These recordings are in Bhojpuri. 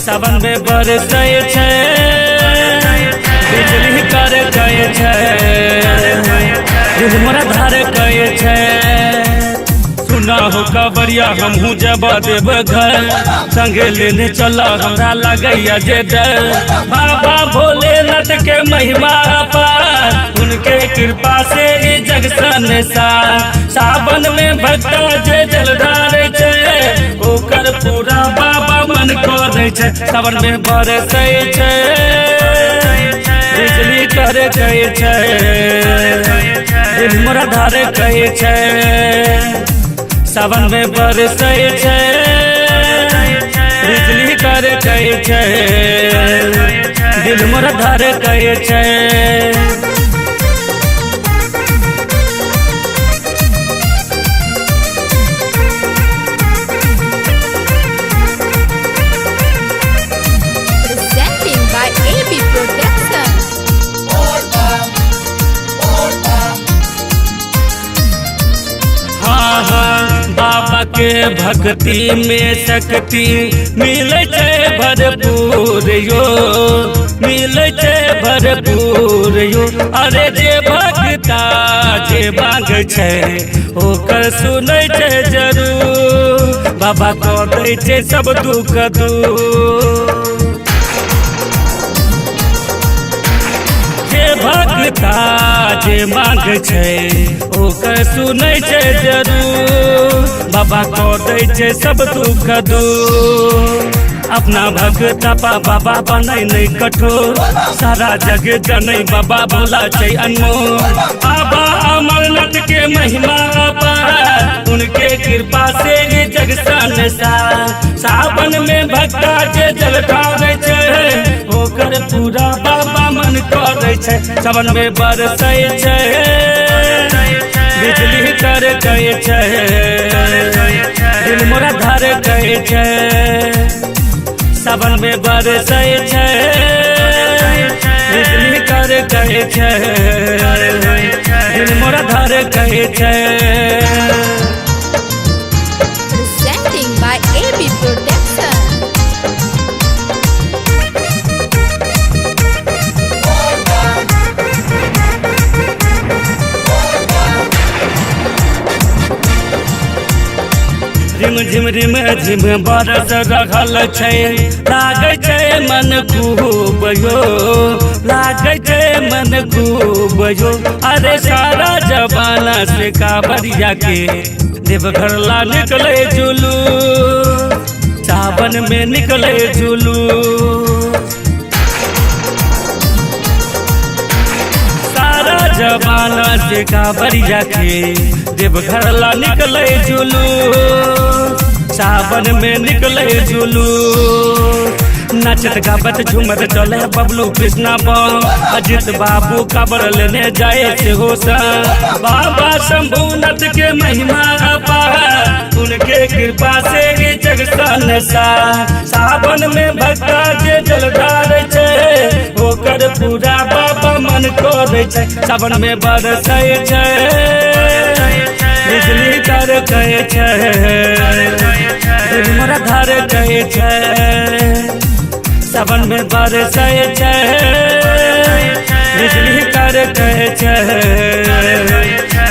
सावन में बरसै छै, बिजली कड़कै छै, दिल मोरा धड़कै छै। सुना हो कबरिया हमहू जब देव घर, संगे लेने चला हमरा लगैया जे डर। बाबा भोलेनाथ के महिमा पार, उनके कृपा से ये जग संसार। सावन में भक्ता जे जलधार छै, ओकर पूरा बाबा मन करे छै। सावन में बरसै छै, बिजली कड़कै छै, दिल मोरा धड़कै छै। सावन में बरसै छै, बिजली कड़कै छै, दिल मोरा धड़कै छै। Presenting by AB Production. हाँ हाँ, बाबा के भक्ति में शक्ति मिले छै भरपूर यो, मिले छै भरपूर यो। अरे जे भक्ता जे मांग छै, ओकर सुनै छै जरूर। बाबा को दै छै सब दुख दूर। जे भक्ता जे मांग छै, ओकर सुनै छै जरूर। बाबा को दै छै सब दुख दूर। अपना भक्ता पा बाबा बनै नहीं कठोर, सारा जग जनै बाबा भोला छै अनमोल। बाबा अमरनाथ के महिमा पार, उनके कृपा से ये जग संसार। सावन में भक्ता जे जल ढारै छै, ओकर पूरा बाबा मन करे छै। सावन में बरसै छै, बिजली कड़कै छै, दिल मोरा धड़कै छै। सावन में बरसै छै, बिजली कड़कै छै, दिल मोरा धड़कै छै। Presenting by AB Production. रिम झिम रिम झिम बरस रहल छै, लागै छै मन खूब यो, लागै छै मन खूब यो। अरे सारा जमाना से कांवरिया के देवघर ला निकले जुलूस, सावन में निकले जुलूस। सारा जमाना से कांवरिया के देवघर ला निकले जुलूस, सावन में निकले जुलूस। नचत गावत झूमत चले बबलू कृष्णा बम, अजित बाबू काबर लेने जाए से होसा। बाबा शंभुनाथ के महिमा पार, उनके कृपा से ये जग संसार। सावन में भक्ता जे जल ढारै छै, ओकर पूरा बाबा मन करे छै। सावन में बरसै छै, बिजली कड़कै छै, दिल मोरा धड़कै छै। सावन में बरसै छै, बिजली कड़कै छै,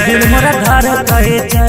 दिल मोरा धड़कै छै।